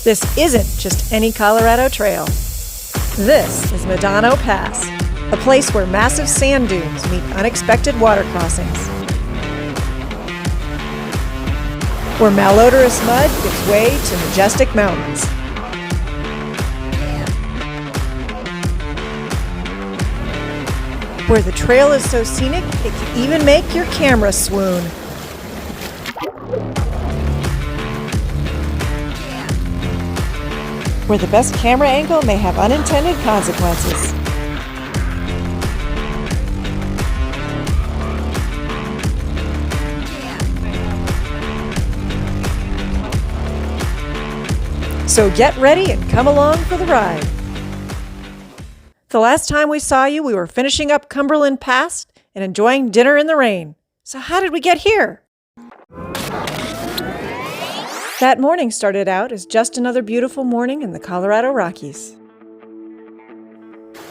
This isn't just any Colorado trail. This is Medano Pass, a place where massive sand dunes meet unexpected water crossings, where malodorous mud gives way to majestic mountains, where the trail is so scenic it can even make your camera swoon. Where the best camera angle may have unintended consequences. So get ready and come along for the ride. The last time we saw you, we were finishing up Cumberland Pass and enjoying dinner in the rain. So how did we get here? That morning started out as just another beautiful morning in the Colorado Rockies.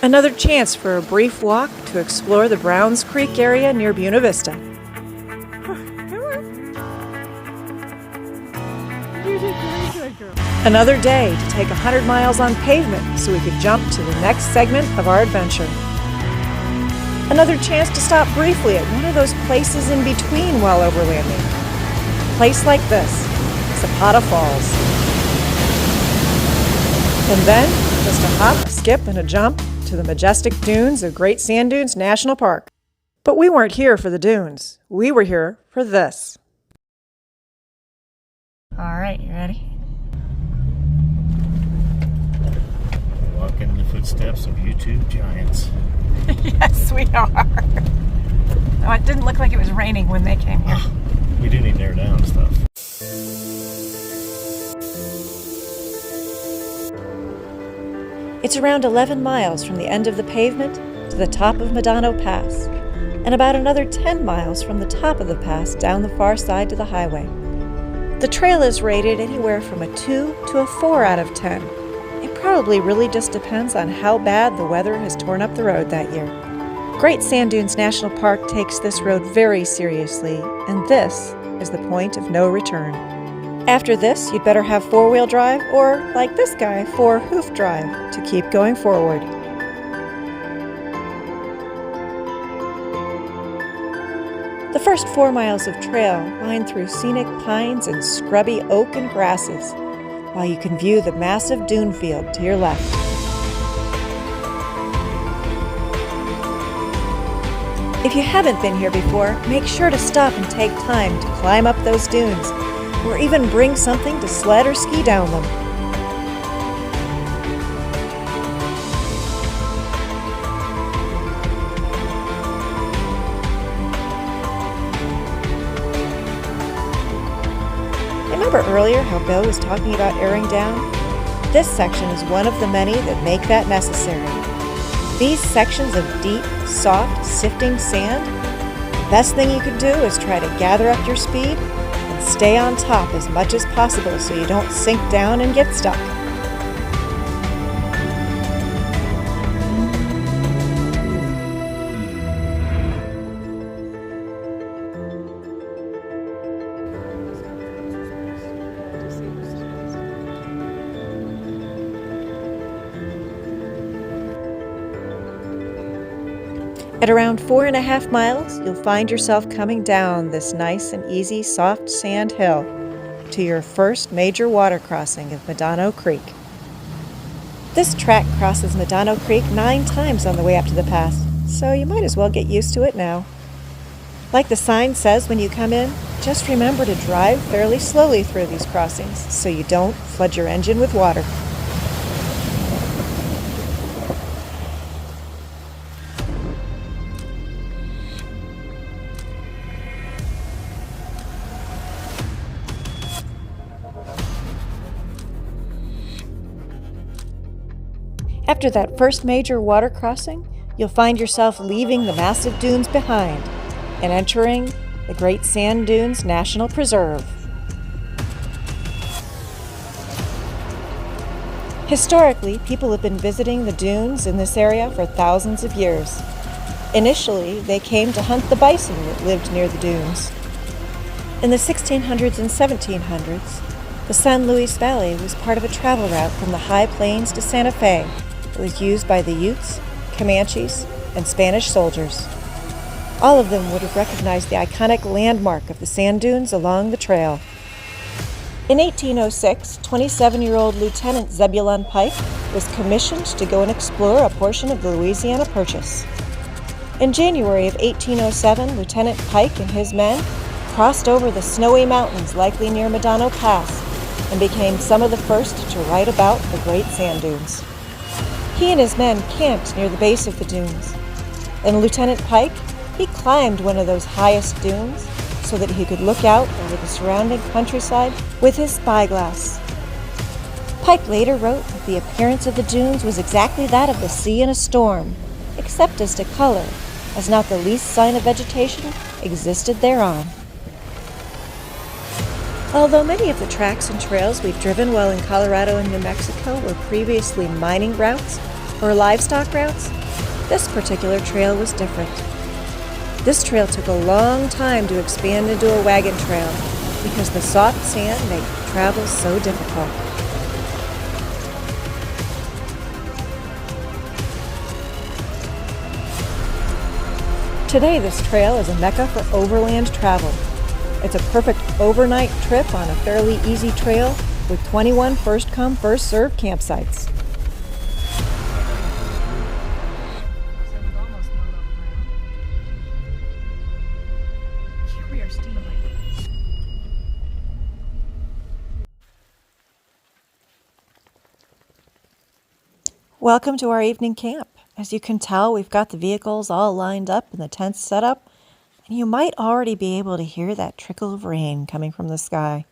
Another chance for a brief walk to explore the Browns Creek area near Buena Vista. Another day to take 100 miles on pavement so we could jump to the next segment of our adventure. Another chance to stop briefly at one of those places in between while overlanding. A place like this. Zapata Falls. And then, just a hop, skip, and a jump to the majestic dunes of Great Sand Dunes National Park. But we weren't here for the dunes. We were here for this. All right, you ready? Walking in the footsteps of YouTube giants. Yes, we are. Oh, it didn't look like it was raining when they came here. We do need to air down stuff. It's around 11 miles from the end of the pavement to the top of Medano Pass, and about another 10 miles from the top of the pass down the far side to the highway. The trail is rated anywhere from a 2 to a 4 out of 10. It probably really just depends on how bad the weather has torn up the road that year. Great Sand Dunes National Park takes this road very seriously, and this is the point of no return. After this, you'd better have four-wheel drive or, like this guy, four-hoof drive to keep going forward. The first 4 miles of trail wind through scenic pines and scrubby oak and grasses, while you can view the massive dune field to your left. If you haven't been here before, make sure to stop and take time to climb up those dunes, or even bring something to sled or ski down them. Remember earlier how Bill was talking about airing down? This section is one of the many that make that necessary. These sections of deep, soft, sifting sand, the best thing you could do is try to gather up your speed and stay on top as much as possible so you don't sink down and get stuck. At around 4.5 miles, you'll find yourself coming down this nice and easy soft sand hill to your first major water crossing of Medano Creek. This track crosses Medano Creek 9 times on the way up to the pass, so you might as well get used to it now. Like the sign says when you come in, just remember to drive fairly slowly through these crossings so you don't flood your engine with water. After that first major water crossing, you'll find yourself leaving the massive dunes behind and entering the Great Sand Dunes National Preserve. Historically, people have been visiting the dunes in this area for thousands of years. Initially, they came to hunt the bison that lived near the dunes. In the 1600s and 1700s, The San Luis Valley was part of a travel route from the high plains to Santa Fe. It was used by the Utes, Comanches, and Spanish soldiers. All of them would have recognized the iconic landmark of the sand dunes along the trail. In 1806, 27-year-old Lieutenant Zebulon Pike was commissioned to go and explore a portion of the Louisiana Purchase. In January of 1807, Lieutenant Pike and his men crossed over the snowy mountains likely near Medano Pass and became some of the first to write about the great sand dunes. He and his men camped near the base of the dunes, and Lieutenant Pike, he climbed one of those highest dunes so that he could look out over the surrounding countryside with his spyglass. Pike later wrote that the appearance of the dunes was exactly that of the sea in a storm, except as to color, as not the least sign of vegetation existed thereon. Although many of the tracks and trails we've driven while in Colorado and New Mexico were previously mining routes or livestock routes, this particular trail was different. This trail took a long time to expand into a wagon trail because the soft sand made travel so difficult. Today, this trail is a mecca for overland travel. It's a perfect overnight trip on a fairly easy trail with 21 first-come, first-served campsites. Welcome to our evening camp. As you can tell, we've got the vehicles all lined up and the tents set up, and you might already be able to hear that trickle of rain coming from the sky.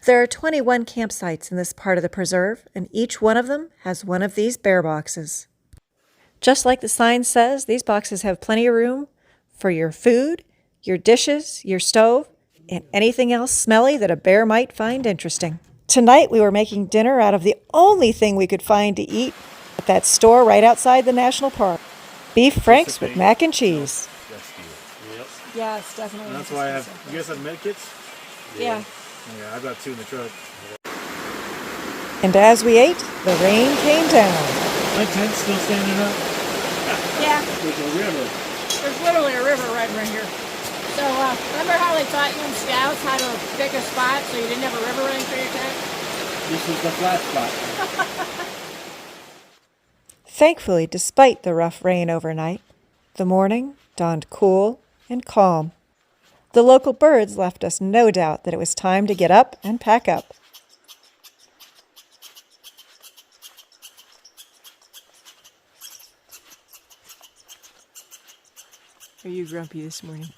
There are 21 campsites in this part of the preserve, and each one of them has one of these bear boxes. Just like the sign says, these boxes have plenty of room for your food, your dishes, your stove, and anything else smelly that a bear might find interesting. Tonight we were making dinner out of the only thing we could find to eat at that store right outside the national park. Beef franks with mac and cheese. Yep. Yeah, it's definitely. And that's why I have. You guys have med kits? Yeah. Yeah, I've got 2 in the truck. And as we ate, the rain came down. My tent's still standing up. Yeah, There's a river. there's literally a river right here. So, remember how they taught you in Scouts how to pick a spot so you didn't have a river running through your tent? This is the flat spot. Thankfully, despite the rough rain overnight, the morning dawned cool and calm. The local birds left us no doubt that it was time to get up and pack up. Are you grumpy this morning?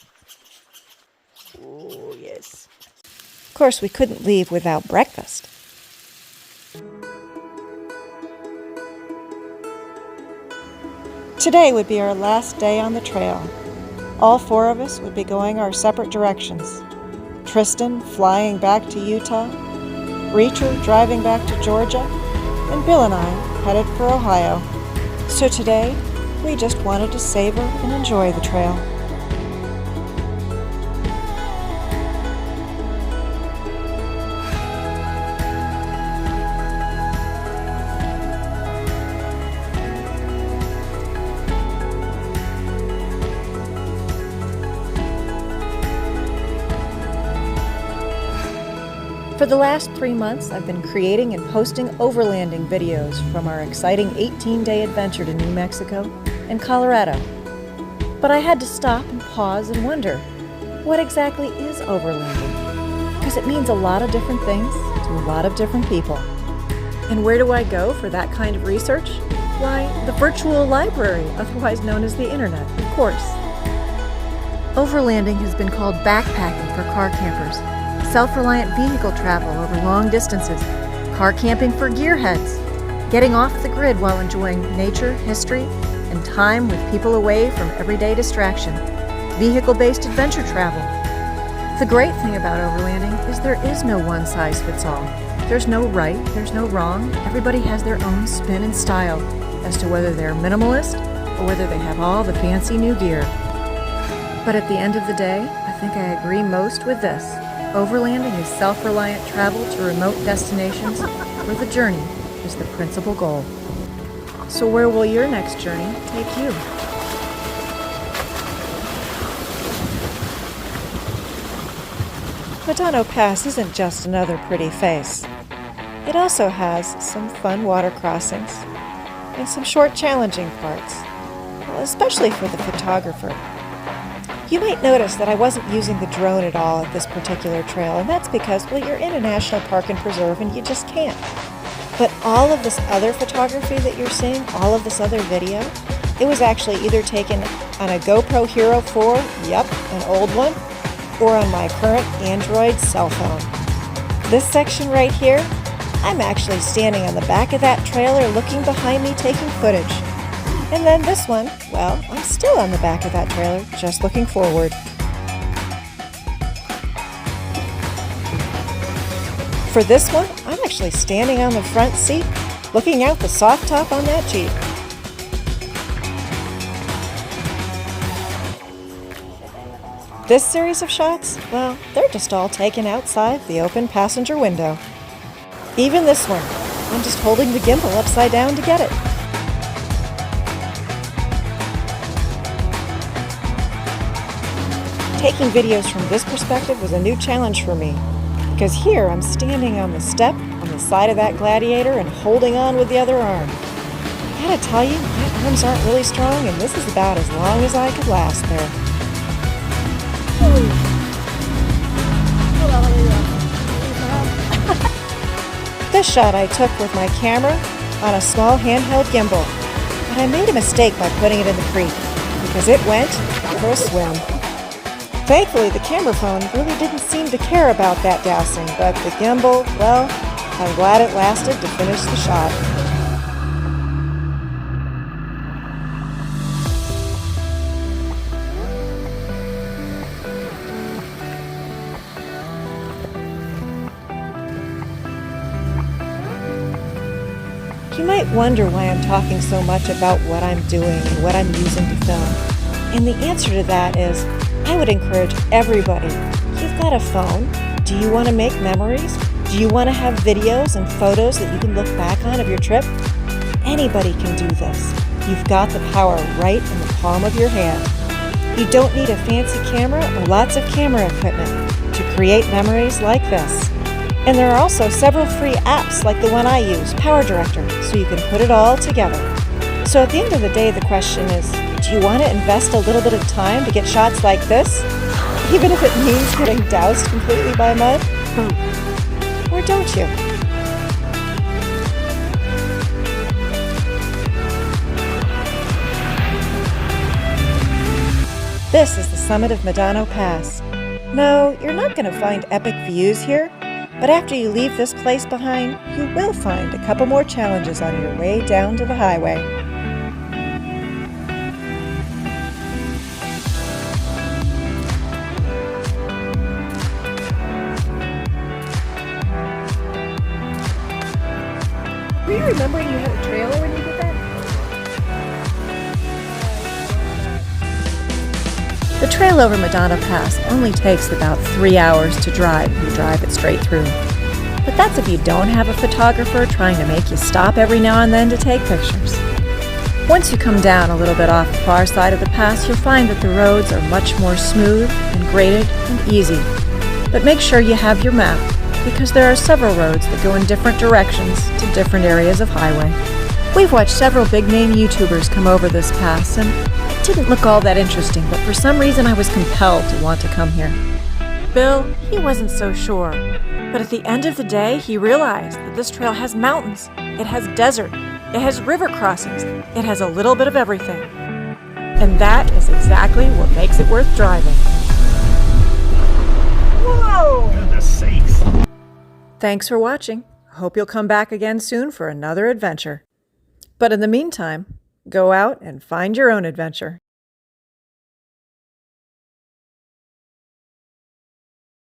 Oh, yes. Of course, we couldn't leave without breakfast. Today would be our last day on the trail. All 4 of us would be going our separate directions. Tristan flying back to Utah, Reacher driving back to Georgia, and Bill and I headed for Ohio. So today, we just wanted to savor and enjoy the trail. For the last 3 months, I've been creating and posting overlanding videos from our exciting 18-day adventure to New Mexico and Colorado. But I had to stop and pause and wonder, what exactly is overlanding? Because it means a lot of different things to a lot of different people. And where do I go for that kind of research? Why, the virtual library, otherwise known as the internet, of course. Overlanding has been called backpacking for car campers, self-reliant vehicle travel over long distances, car camping for gearheads, getting off the grid while enjoying nature, history, and time with people away from everyday distraction, vehicle-based adventure travel. The great thing about overlanding is there is no one-size-fits-all. There's no right, there's no wrong. Everybody has their own spin and style as to whether they're minimalist or whether they have all the fancy new gear. But at the end of the day, I think I agree most with this. Overlanding is self-reliant travel to remote destinations where the journey is the principal goal. So where will your next journey take you? Medano Pass isn't just another pretty face. It also has some fun water crossings and some short challenging parts, well, especially for the photographer. You might notice that I wasn't using the drone at all at this particular trail, and that's because, well, you're in a national park and preserve and you just can't. But all of this other photography that you're seeing, all of this other video, it was actually either taken on a GoPro Hero 4, yep, an old one, or on my current Android cell phone. This section right here, I'm actually standing on the back of that trailer looking behind me taking footage. And then this one, well, I'm still on the back of that trailer, just looking forward. For this one, I'm actually standing on the front seat, looking out the soft top on that Jeep. This series of shots, well, they're just all taken outside the open passenger window. Even this one, I'm just holding the gimbal upside down to get it. Taking videos from this perspective was a new challenge for me, because here I'm standing on the step on the side of that Gladiator and holding on with the other arm. I gotta tell you, my arms aren't really strong, and this is about as long as I could last there. This shot I took with my camera on a small handheld gimbal, but I made a mistake by putting it in the creek, because it went for a swim. Thankfully, the camera phone really didn't seem to care about that dousing, but the gimbal, well, I'm glad it lasted to finish the shot. You might wonder why I'm talking so much about what I'm doing and what I'm using to film. And the answer to that is, I would encourage everybody, you've got a phone. Do you want to make memories? Do you want to have videos and photos that you can look back on of your trip? Anybody can do this. You've got the power right in the palm of your hand. You don't need a fancy camera or lots of camera equipment to create memories like this. And there are also several free apps like the one I use, Power Director, so you can put it all together. So at the end of the day, the question is, do you want to invest a little bit of time to get shots like this, even if it means getting doused completely by mud? Or don't you? This is the summit of Medano Pass. No, you're not going to find epic views here, but after you leave this place behind, you will find a couple more challenges on your way down to the highway. Were you remembering you had a trailer when you did that? The trail over Medano Pass only takes about 3 hours to drive if you drive it straight through. But that's if you don't have a photographer trying to make you stop every now and then to take pictures. Once you come down a little bit off the far side of the pass, you'll find that the roads are much more smooth and graded and easy. But make sure you have your map, because there are several roads that go in different directions to different areas of highway. We've watched several big-name YouTubers come over this pass, and it didn't look all that interesting, but for some reason I was compelled to want to come here. Bill, he wasn't so sure, but at the end of the day, he realized that this trail has mountains, it has desert, it has river crossings, it has a little bit of everything. And that is exactly what makes it worth driving. Whoa! Goodness sakes. Thanks for watching. Hope you'll come back again soon for another adventure. But in the meantime, go out and find your own adventure.